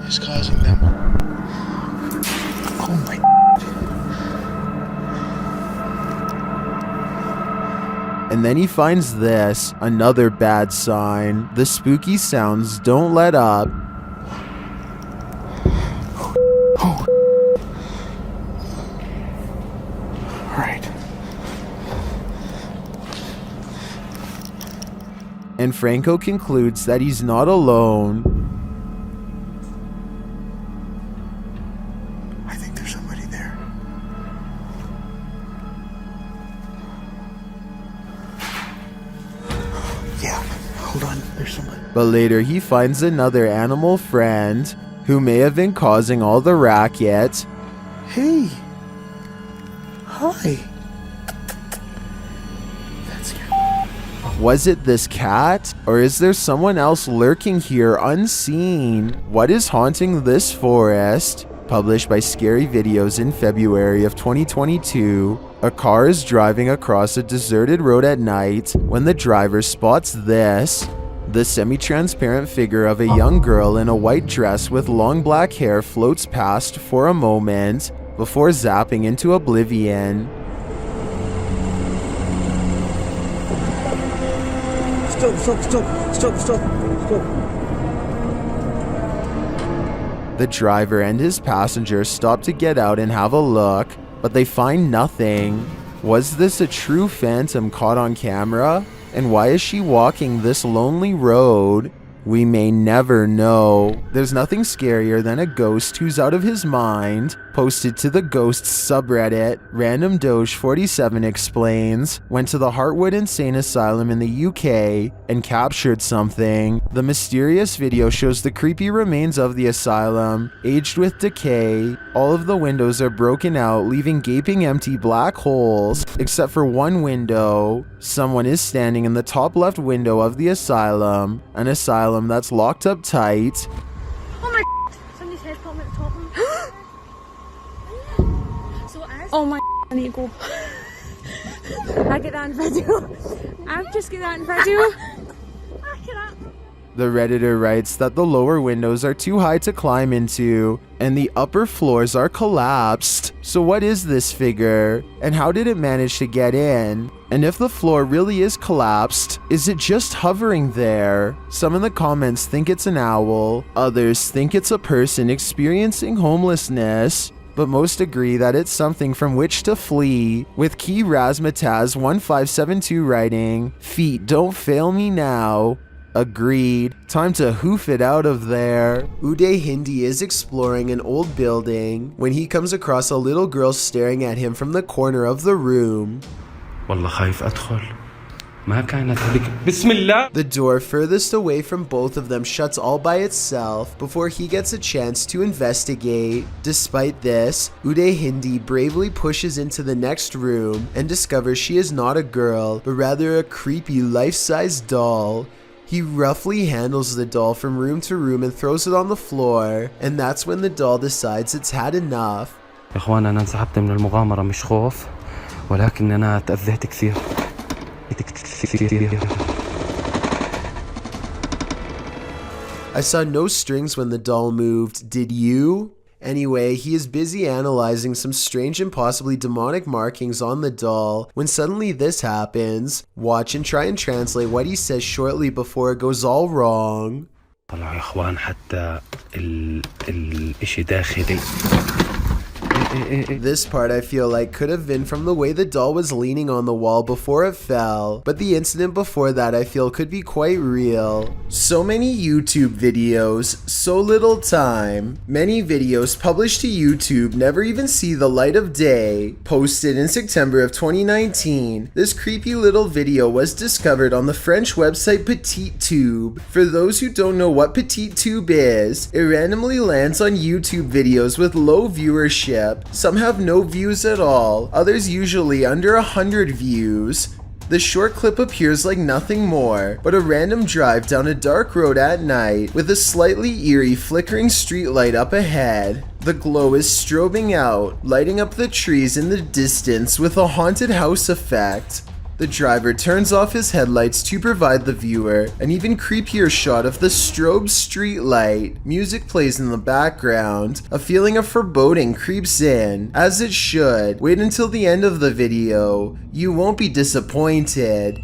is causing them. Oh my. And then he finds this, another bad sign. The spooky sounds don't let up. Oh. Alright. And Franco concludes that he's not alone. I think there's somebody there. Yeah, hold on, there's somebody. But later he finds another animal friend who may have been causing all the racket. Hey. Hi. That's you. Was it this cat? Or is there someone else lurking here unseen? What is haunting this forest? Published by Scary Videos in February of 2022. A car is driving across a deserted road at night when the driver spots this. The semi-transparent figure of a young girl in a white dress with long black hair floats past for a moment before zapping into oblivion. Stop. The driver and his passengers stop to get out and have a look, but they find nothing. Was this a true phantom caught on camera? And why is she walking this lonely road? We may never know. There's nothing scarier than a ghost who's out of his mind. Posted to the Ghosts subreddit, Random Doge 47 explains, went to the Heartwood Insane Asylum in the UK and captured something. The mysterious video shows the creepy remains of the asylum, aged with decay. All of the windows are broken out, leaving gaping empty black holes, except for one window. Someone is standing in the top left window of the asylum, an asylum that's locked up tight. Oh my somebody's head's popping at the top of him. So it is? Oh my I need to go. I get that in video. I've just get that in video. Look at that. The Redditor writes that the lower windows are too high to climb into, and the upper floors are collapsed. So what is this figure? And how did it manage to get in? And if the floor really is collapsed, is it just hovering there? Some in the comments think it's an owl, others think it's a person experiencing homelessness, but most agree that it's something from which to flee, with Key Razmataz 1572 writing, "Feet don't fail me now." Agreed. Time to hoof it out of there. Uday Hindi is exploring an old building when he comes across a little girl staring at him from the corner of the room. والله خايف أدخل ما كانت هذيك بسم الله. The door furthest away from both of them shuts all by itself before he gets a chance to investigate. Despite this, Uday Hindi bravely pushes into the next room and discovers she is not a girl, but rather a creepy life-size doll. He roughly handles the doll from room to room and throws it on the floor, and that's when the doll decides it's had enough. يا إخوان أنا انسحبت من المغامرة مش خوف ولكن أنا تأذيت كثير. I saw no strings when the doll moved, did you? Anyway, he is busy analyzing some strange and possibly demonic markings on the doll when suddenly this happens. Watch and try and translate what he says shortly before it goes all wrong. طلعوا يا إخوان حتى الإشي داخلي. This part I feel like could have been from the way the doll was leaning on the wall before it fell, but the incident before that I feel could be quite real. So many YouTube videos, so little time. Many videos published to YouTube never even see the light of day. Posted in September of 2019, this creepy little video was discovered on the French website Petite Tube. For those who don't know what Petite Tube is, it randomly lands on YouTube videos with low viewership. Some have no views at all, others usually under 100 views. The short clip appears like nothing more but a random drive down a dark road at night with a slightly eerie flickering streetlight up ahead. The glow is strobing out, lighting up the trees in the distance with a haunted house effect. The driver turns off his headlights to provide the viewer an even creepier shot of the strobe street light. Music plays in the background. A feeling of foreboding creeps in, as it should. Wait until the end of the video. You won't be disappointed.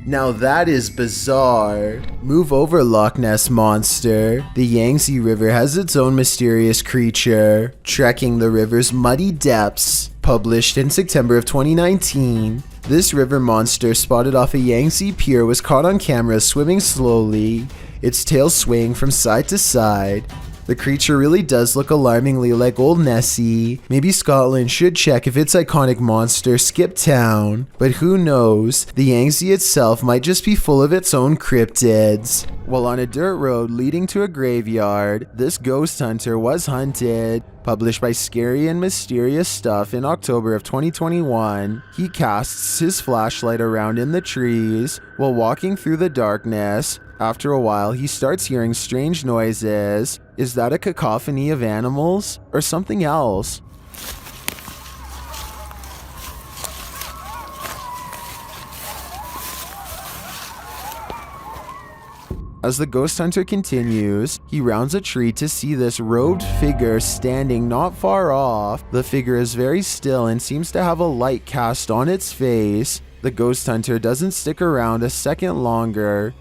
Now that is bizarre. Move over, Loch Ness Monster. The Yangtze River has its own mysterious creature, trekking the river's muddy depths. Published in September of 2019. This river monster spotted off a Yangtze pier was caught on camera swimming slowly, its tail swaying from side to side. The creature really does look alarmingly like old Nessie. Maybe Scotland should check if its iconic monster skipped town. But who knows, the Yangtze itself might just be full of its own cryptids. While on a dirt road leading to a graveyard, this ghost hunter was hunted. Published by Scary and Mysterious Stuff in October of 2021, he casts his flashlight around in the trees while walking through the darkness. After a while, he starts hearing strange noises. Is that a cacophony of animals or something else? As the ghost hunter continues, he rounds a tree to see this robed figure standing not far off. The figure is very still and seems to have a light cast on its face. The ghost hunter doesn't stick around a second longer.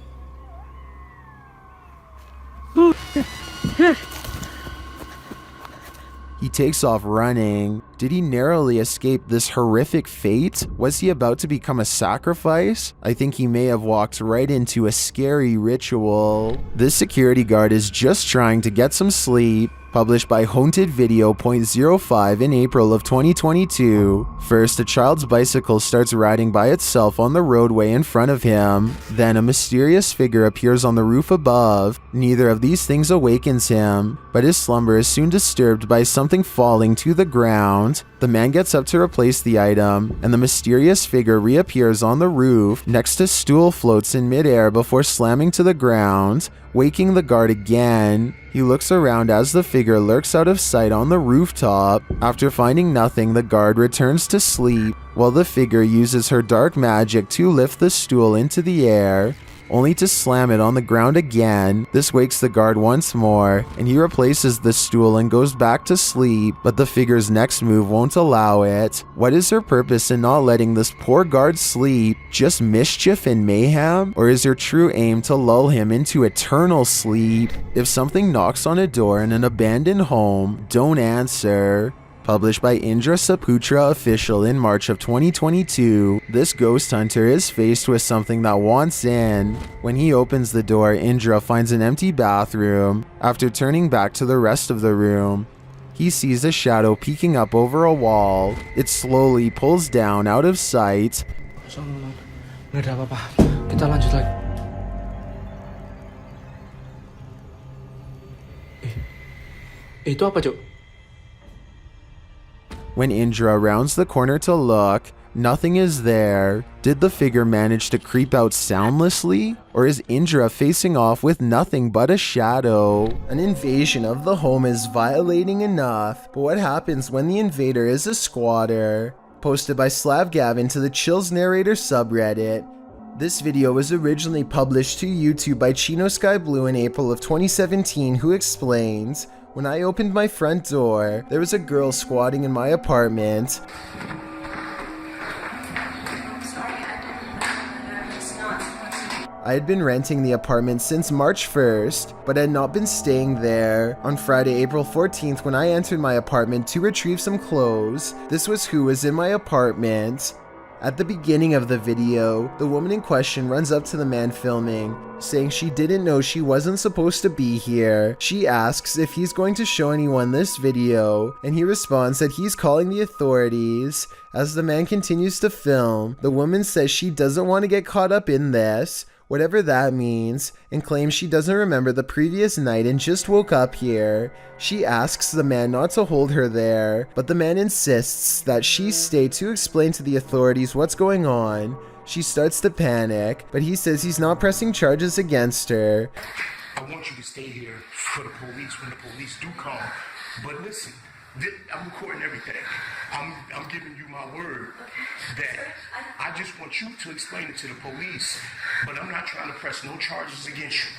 He takes off running. Did he narrowly escape this horrific fate? Was he about to become a sacrifice? I think he may have walked right into a scary ritual. This security guard is just trying to get some sleep. Published by Haunted Video .05 in April of 2022. First, a child's bicycle starts riding by itself on the roadway in front of him. Then a mysterious figure appears on the roof above. Neither of these things awakens him, but his slumber is soon disturbed by something falling to the ground. The man gets up to replace the item, and the mysterious figure reappears on the roof. Next, a stool floats in midair before slamming to the ground, waking the guard again. He looks around as the figure lurks out of sight on the rooftop. After finding nothing, the guard returns to sleep, while the figure uses her dark magic to lift the stool into the air, only to slam it on the ground again. This wakes the guard once more, and he replaces the stool and goes back to sleep, but the figure's next move won't allow it. What is her purpose in not letting this poor guard sleep? Just mischief and mayhem? Or is her true aim to lull him into eternal sleep? If something knocks on a door in an abandoned home, don't answer. Published by Indra Saputra Official in March of 2022, this ghost hunter is faced with something that wants in. When he opens the door, Indra finds an empty bathroom. After turning back to the rest of the room, he sees a shadow peeking up over a wall. It slowly pulls down out of sight. Nggak ada apa-apa. Kita lanjut lagi. Itu apa, Cuk? When Indra rounds the corner to look, nothing is there. Did the figure manage to creep out soundlessly? Or is Indra facing off with nothing but a shadow? An invasion of the home is violating enough, but what happens when the invader is a squatter? Posted by Slav Gavin to the Chills Narrator subreddit. This video was originally published to YouTube by Chino Sky Blue in April of 2017, who explains, "When I opened my front door, there was a girl squatting in my apartment. I had been renting the apartment since March 1st, but had not been staying there. On Friday, April 14th, when I entered my apartment to retrieve some clothes, this was who was in my apartment." At the beginning of the video, the woman in question runs up to the man filming, saying she didn't know she wasn't supposed to be here. She asks if he's going to show anyone this video, and he responds that he's calling the authorities. As the man continues to film, the woman says she doesn't want to get caught up in this, whatever that means, and claims she doesn't remember the previous night and just woke up here. She asks the man not to hold her there, but the man insists that she stay to explain to the authorities what's going on. She starts to panic, but he says he's not pressing charges against her. I want you to stay here for the police when the police do come. But listen, I'm recording everything. I'm giving you my word that I just want you to explain it to the police, but I'm not trying to press no charges against you.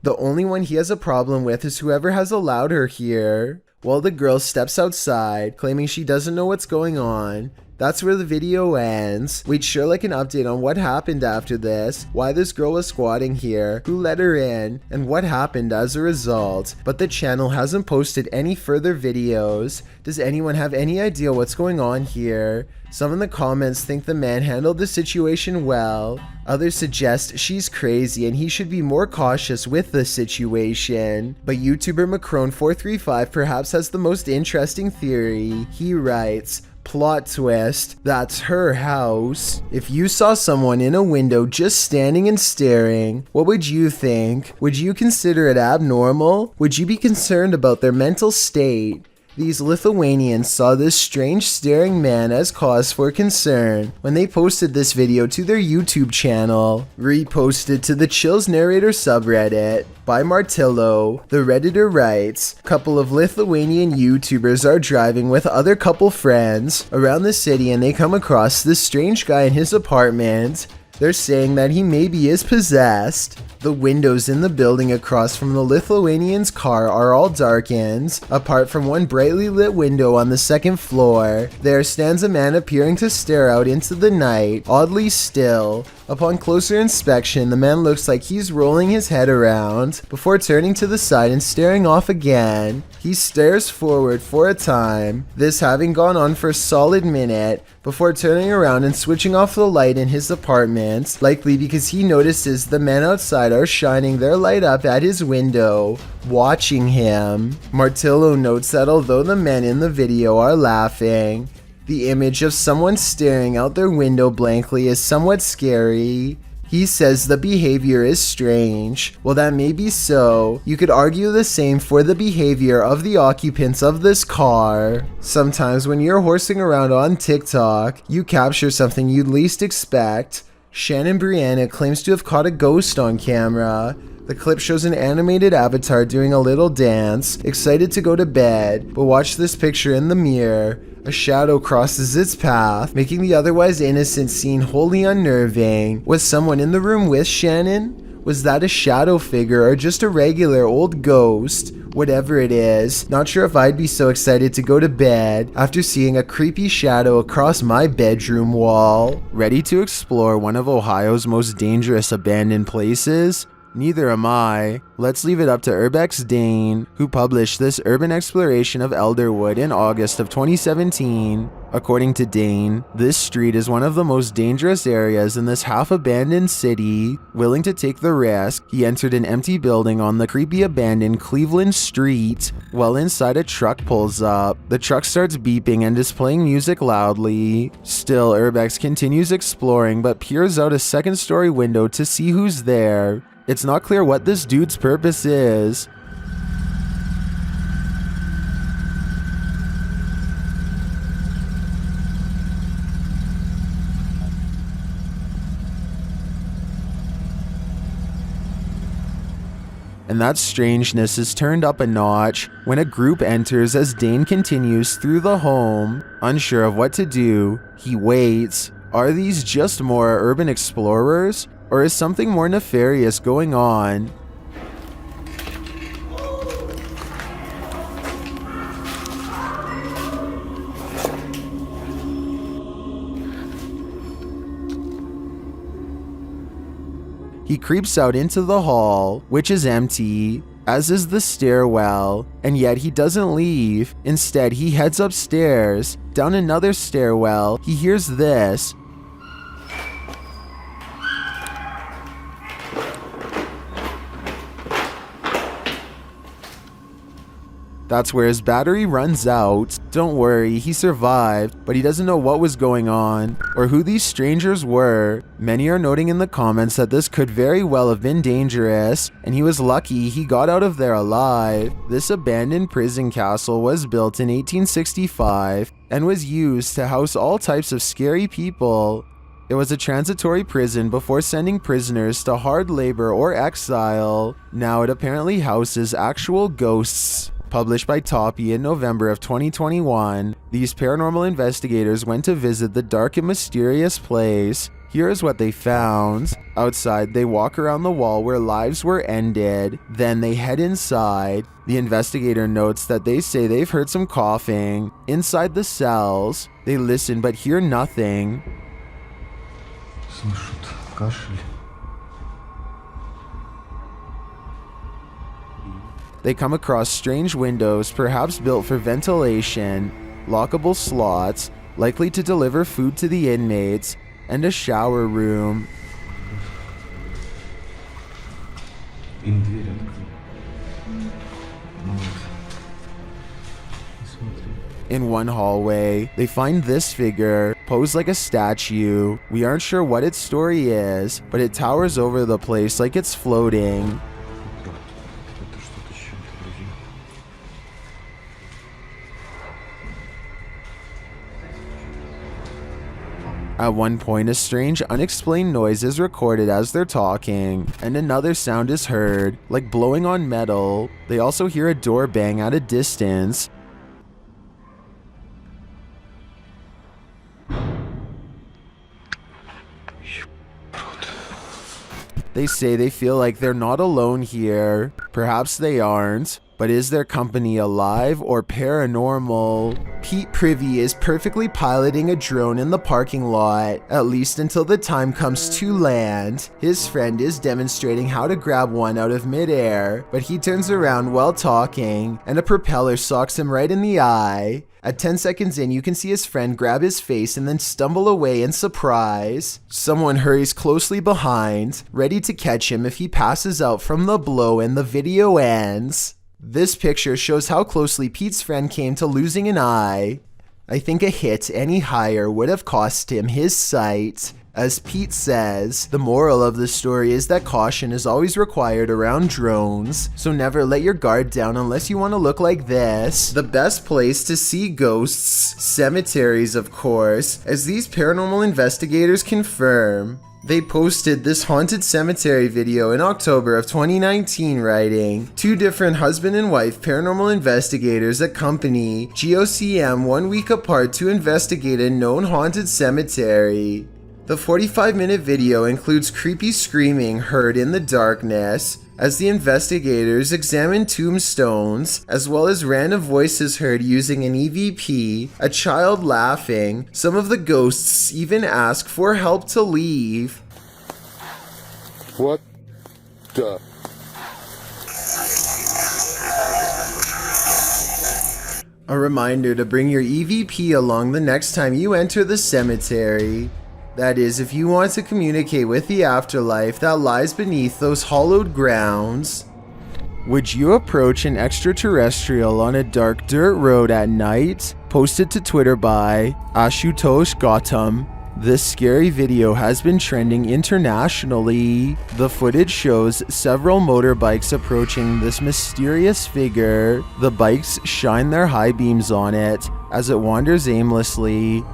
The only one he has a problem with is whoever has allowed her here. While the girl steps outside, claiming she doesn't know what's going on. That's where the video ends. We'd sure like an update on what happened after this, why this girl was squatting here, who let her in, and what happened as a result. But the channel hasn't posted any further videos. Does anyone have any idea what's going on here? Some in the comments think the man handled the situation well. Others suggest she's crazy and he should be more cautious with the situation. But YouTuber Macron435 perhaps has the most interesting theory. He writes, plot twist, that's her house. If you saw someone in a window just standing and staring, what would you think? Would you consider it abnormal? Would you be concerned about their mental state? These Lithuanians saw this strange staring man as cause for concern when they posted this video to their YouTube channel. Reposted to the Chills Narrator subreddit by Martillo, the Redditor writes, couple of Lithuanian YouTubers are driving with other couple friends around the city and they come across this strange guy in his apartment. They're saying that he maybe is possessed. The windows in the building across from the Lithuanian's car are all darkened, apart from one brightly lit window on the second floor. There stands a man appearing to stare out into the night, oddly still. Upon closer inspection, the man looks like he's rolling his head around, before turning to the side and staring off again. He stares forward for a time, this having gone on for a solid minute, before turning around and switching off the light in his apartment, likely because he notices the men outside are shining their light up at his window, watching him. Martillo notes that although the men in the video are laughing, the image of someone staring out their window blankly is somewhat scary. He says the behavior is strange. Well, that may be so. You could argue the same for the behavior of the occupants of this car. Sometimes when you're horsing around on TikTok, you capture something you'd least expect. Shannon Brianna claims to have caught a ghost on camera. The clip shows an animated avatar doing a little dance, excited to go to bed, but watch this picture in the mirror. A shadow crosses its path, making the otherwise innocent scene wholly unnerving. Was someone in the room with Shannon? Was that a shadow figure or just a regular old ghost? Whatever it is, not sure if I'd be so excited to go to bed after seeing a creepy shadow across my bedroom wall. Ready to explore one of Ohio's most dangerous abandoned places? Neither am I. Let's leave it up to Urbex Dane, who published this urban exploration of Elderwood in August of 2017. According to Dane, this street is one of the most dangerous areas in this half-abandoned city. Willing to take the risk, he entered an empty building on the creepy abandoned Cleveland Street. While inside, a truck pulls up. The truck starts beeping and is playing music loudly. Still, Urbex continues exploring but peers out a second-story window to see who's there. It's not clear what this dude's purpose is. And that strangeness is turned up a notch when a group enters as Dane continues through the home. Unsure of what to do, he waits. Are these just more urban explorers? Or is something more nefarious going on? He creeps out into the hall, which is empty, as is the stairwell, and yet he doesn't leave. Instead, he heads upstairs. Down another stairwell, he hears this. That's where his battery runs out. Don't worry, he survived, but he doesn't know what was going on or who these strangers were. Many are noting in the comments that this could very well have been dangerous, and he was lucky he got out of there alive. This abandoned prison castle was built in 1865 and was used to house all types of scary people. It was a transitory prison before sending prisoners to hard labor or exile. Now it apparently houses actual ghosts. Published by Toppy in November of 2021, these paranormal investigators went to visit the dark and mysterious place. Here is what they found. Outside, they walk around the wall where lives were ended. Then they head inside. The investigator notes that they say they've heard some coughing inside the cells. They listen but hear nothing. They come across strange windows, perhaps built for ventilation, lockable slots, likely to deliver food to the inmates, and a shower room. In one hallway, they find this figure, posed like a statue. We aren't sure what its story is, but it towers over the place like it's floating. At one point, a strange, unexplained noise is recorded as they're talking, and another sound is heard, like blowing on metal. They also hear a door bang at a distance. They say they feel like they're not alone here. Perhaps they aren't. But is their company alive or paranormal? Pete Privy is perfectly piloting a drone in the parking lot, at least until the time comes to land. His friend is demonstrating how to grab one out of midair, but he turns around while talking, and a propeller socks him right in the eye. At 10 seconds in, you can see his friend grab his face and then stumble away in surprise. Someone hurries closely behind, ready to catch him if he passes out from the blow, and the video ends. This picture shows how closely Pete's friend came to losing an eye. I think a hit any higher would have cost him his sight. As Pete says, the moral of the story is that caution is always required around drones, so never let your guard down unless you want to look like this. The best place to see ghosts, cemeteries of course, as these paranormal investigators confirm. They posted this haunted cemetery video in October of 2019, writing, 2 different husband and wife paranormal investigators accompany GOCM 1 week apart to investigate a known haunted cemetery. The 45-minute video includes creepy screaming heard in the darkness as the investigators examine tombstones, as well as random voices heard using an EVP, a child laughing. Some of the ghosts even ask for help to leave. What the? A reminder to bring your EVP along the next time you enter the cemetery. That is, if you want to communicate with the afterlife that lies beneath those hollowed grounds. Would you approach an extraterrestrial on a dark dirt road at night? Posted to Twitter by Ashutosh Gautam. This scary video has been trending internationally. The footage shows several motorbikes approaching this mysterious figure. The bikes shine their high beams on it as it wanders aimlessly.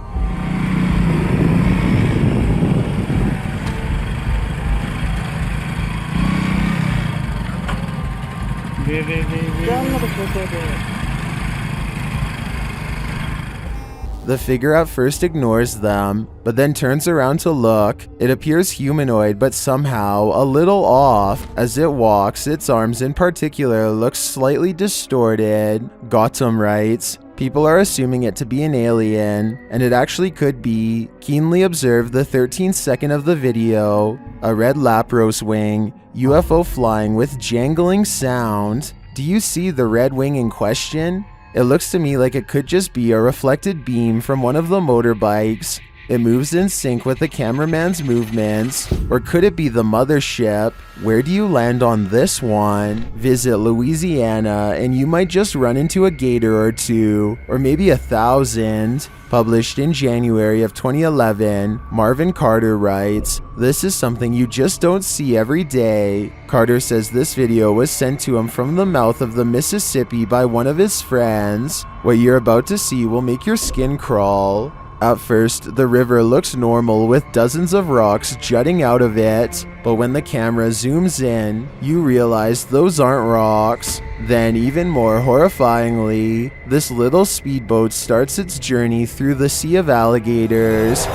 The figure at first ignores them, but then turns around to look. It appears humanoid, but somehow a little off. As it walks, its arms in particular look slightly distorted. Gautam writes, people are assuming it to be an alien, and it actually could be. Keenly observe the 13th second of the video. A red Lapros wing, UFO flying with jangling sound. Do you see the red wing in question? It looks to me like it could just be a reflected beam from one of the motorbikes. It moves in sync with the cameraman's movements. Or could it be the mothership? Where do you land on this one? Visit Louisiana and you might just run into a gator or two, or maybe 1,000. Published in January of 2011, Marvin Carter writes, this is something you just don't see every day. Carter says this video was sent to him from the mouth of the Mississippi by one of his friends. What you're about to see will make your skin crawl. At first, the river looks normal with dozens of rocks jutting out of it, but when the camera zooms in, you realize those aren't rocks. Then, even more horrifyingly, this little speedboat starts its journey through the sea of alligators.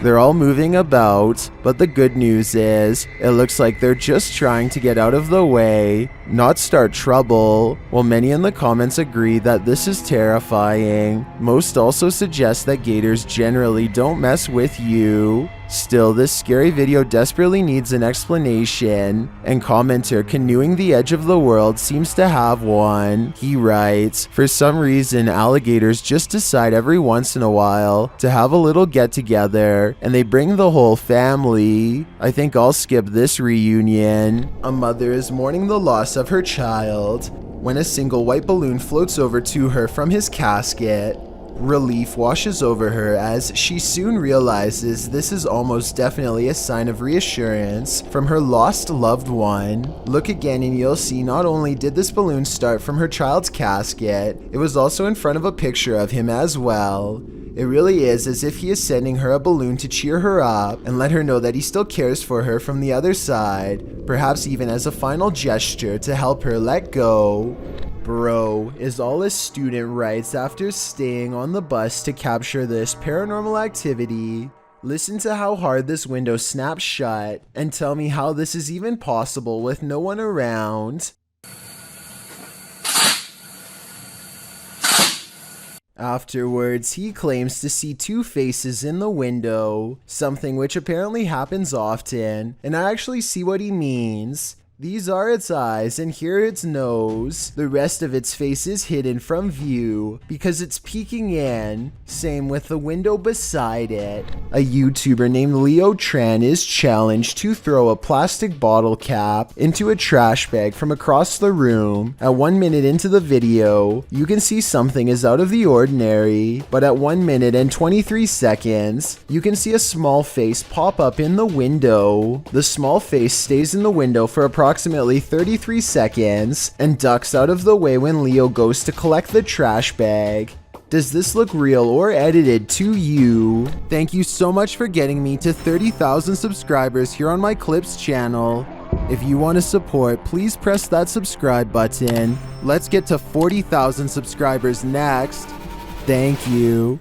They're all moving about, but the good news is, it looks like they're just trying to get out of the way, not start trouble. While many in the comments agree that this is terrifying, most also suggest that gators generally don't mess with you. Still, this scary video desperately needs an explanation, and commenter Canoeing the Edge of the World seems to have one. He writes, for some reason alligators just decide every once in a while to have a little get together, and they bring the whole family. I think I'll skip this reunion. A mother is mourning the loss of her child when a single white balloon floats over to her from his casket. Relief washes over her as she soon realizes this is almost definitely a sign of reassurance from her lost loved one. Look again and you'll see not only did this balloon start from her child's casket, it was also in front of a picture of him as well. It really is as if he is sending her a balloon to cheer her up and let her know that he still cares for her from the other side, perhaps even as a final gesture to help her let go. Bro, is all a student writes after staying on the bus to capture this paranormal activity. Listen to how hard this window snaps shut and tell me how this is even possible with no one around. Afterwards, he claims to see two faces in the window, something which apparently happens often, and I actually see what he means. These are its eyes and here its nose. The rest of its face is hidden from view because it's peeking in. Same with the window beside it. A YouTuber named Leo Tran is challenged to throw a plastic bottle cap into a trash bag from across the room. At 1 minute into the video, you can see something is out of the ordinary, but at 1 minute and 23 seconds, you can see a small face pop up in the window. The small face stays in the window for approximately 33 seconds and ducks out of the way when Leo goes to collect the trash bag. Does this look real or edited to you? Thank you so much for getting me to 30,000 subscribers here on my Clips channel. If you want to support, please press that subscribe button. Let's get to 40,000 subscribers next. Thank you.